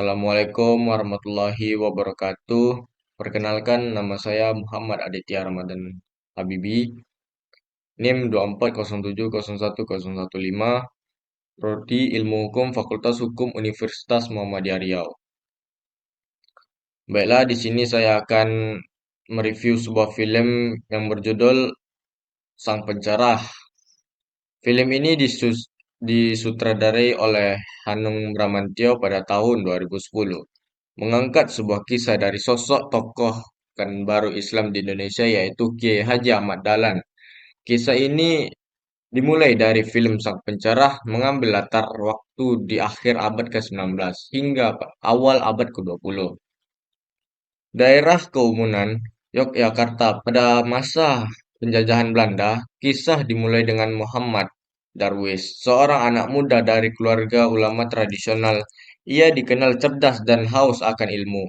Assalamualaikum warahmatullahi wabarakatuh. Perkenalkan, nama saya Muhammad Aditya Ramadan Habibi, NIM 24070101015, Prodi Ilmu Hukum Fakultas Hukum Universitas Muhammadiyah Riau. Baiklah, di sini saya akan mereview sebuah film yang berjudul Sang Pencerah. Film ini disutradarai oleh Hanung Bramantyo pada tahun 2010, mengangkat sebuah kisah dari sosok tokoh kan baru Islam di Indonesia yaitu Kiai Haji Ahmad Dahlan. Kisah ini dimulai dari film Sang Pencerah mengambil latar waktu di akhir abad ke-19 hingga awal abad ke-20. Daerah Keumunan, Yogyakarta pada masa penjajahan Belanda, kisah dimulai dengan Muhammad Darwis, seorang anak muda dari keluarga ulama tradisional. Ia dikenal cerdas dan haus akan ilmu.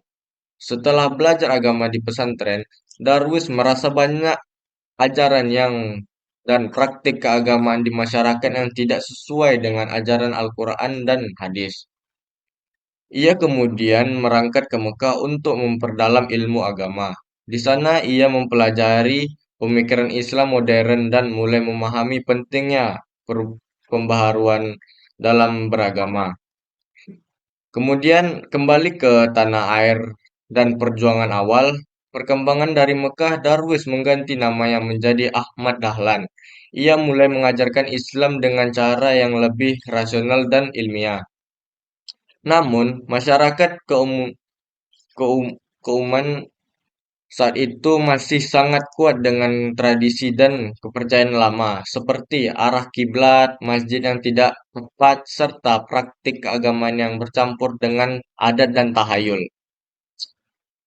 Setelah belajar agama di pesantren, Darwis merasa banyak ajaran dan praktik keagamaan di masyarakat yang tidak sesuai dengan ajaran Al-Quran dan hadis. Ia kemudian merangkak ke Mekah untuk memperdalam ilmu agama. Di sana ia mempelajari pemikiran Islam modern dan mulai memahami pentingnya pembaharuan dalam beragama. Kemudian kembali ke tanah air dan perjuangan awal, perkembangan dari Mekah, Darwis mengganti namanya menjadi Ahmad Dahlan. Ia mulai mengajarkan Islam dengan cara yang lebih rasional dan ilmiah. Namun, masyarakat keuman saat itu masih sangat kuat dengan tradisi dan kepercayaan lama, seperti arah kiblat, masjid yang tidak tepat, serta praktik keagamaan yang bercampur dengan adat dan tahayul.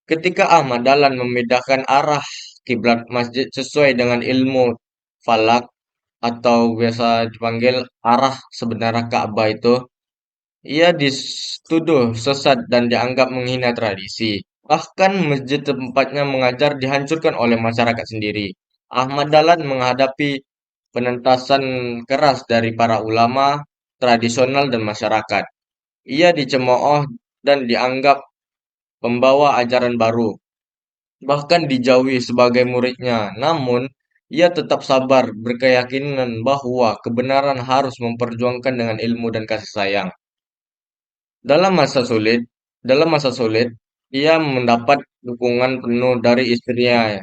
Ketika Ahmad Dahlan memindahkan arah kiblat masjid sesuai dengan ilmu falak atau biasa dipanggil arah sebenarnya Ka'bah itu, ia dituduh sesat dan dianggap menghina tradisi. Bahkan masjid tempatnya mengajar dihancurkan oleh masyarakat sendiri. Ahmad Dahlan menghadapi penentasan keras dari para ulama, tradisional, dan masyarakat. Ia dicemooh dan dianggap pembawa ajaran baru, bahkan dijauhi sebagai muridnya. Namun, ia tetap sabar, berkeyakinan bahwa kebenaran harus memperjuangkan dengan ilmu dan kasih sayang. Dalam masa sulit, dalam masa sulit, ia mendapat dukungan penuh dari istrinya,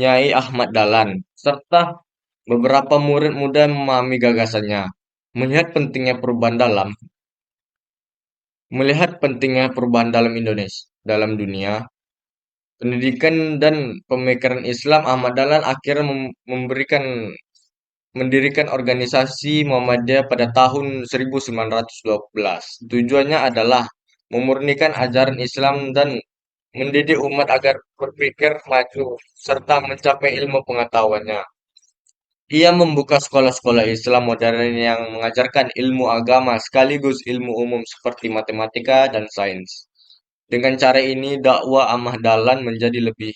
Nyai Ahmad Dahlan, serta beberapa murid muda yang memahami gagasannya. Melihat pentingnya perubahan dalam, melihat pentingnya perubahan dalam Indonesia, dalam dunia, pendidikan dan pemikiran Islam, Ahmad Dahlan akhirnya mendirikan organisasi Muhammadiyah pada tahun 1912. Tujuannya adalah memurnikan ajaran Islam dan mendidik umat agar berpikir maju serta mencapai ilmu pengetahuannya. Ia membuka sekolah-sekolah Islam modern yang mengajarkan ilmu agama sekaligus ilmu umum seperti matematika dan sains. Dengan cara ini, dakwah Ahmad Dahlan menjadi lebih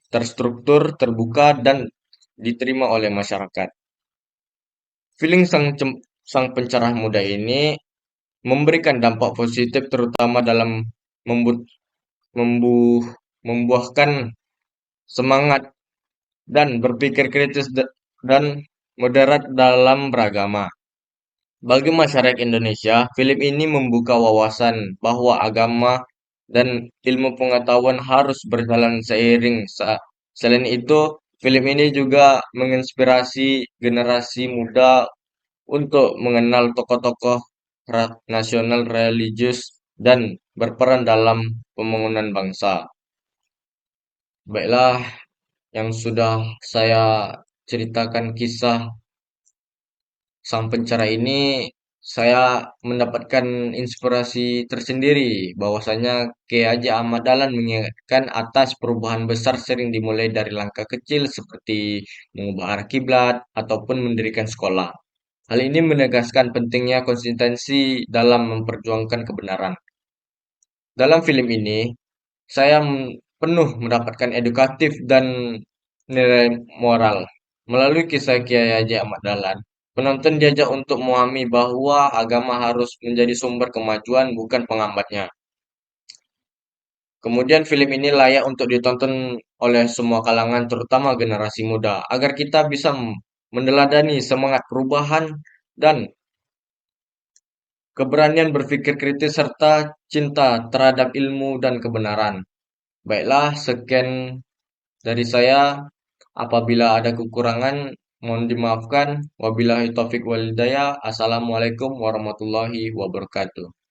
terstruktur, terbuka, dan diterima oleh masyarakat. Sang pencerah muda ini memberikan dampak positif terutama dalam membu- membu- membuahkan semangat dan berpikir kritis dan moderat dalam beragama. Bagi masyarakat Indonesia, film ini membuka wawasan bahwa agama dan ilmu pengetahuan harus berjalan seiring. Selain itu, film ini juga menginspirasi generasi muda untuk mengenal tokoh-tokoh nasional religius dan berperan dalam pembangunan bangsa. Baiklah, yang sudah saya ceritakan kisah Sang Pencerah ini, saya mendapatkan inspirasi tersendiri bahwasanya Kiai Haji Ahmad Dahlan mengingatkan atas perubahan besar sering dimulai dari langkah kecil seperti mengubah arah kiblat ataupun mendirikan sekolah. Hal ini menegaskan pentingnya konsistensi dalam memperjuangkan kebenaran. Dalam film ini, saya penuh mendapatkan edukatif dan nilai moral melalui kisah Kiai Haji Ahmad Dahlan. Penonton diajak untuk memahami bahwa agama harus menjadi sumber kemajuan, bukan penghambatnya. Kemudian film ini layak untuk ditonton oleh semua kalangan, terutama generasi muda, agar kita bisa meneladani semangat perubahan dan keberanian berpikir kritis serta cinta terhadap ilmu dan kebenaran. Baiklah, sekian dari saya. Apabila ada kekurangan, mohon dimaafkan. Wabillahi taufik wal hidayah. Assalamualaikum warahmatullahi wabarakatuh.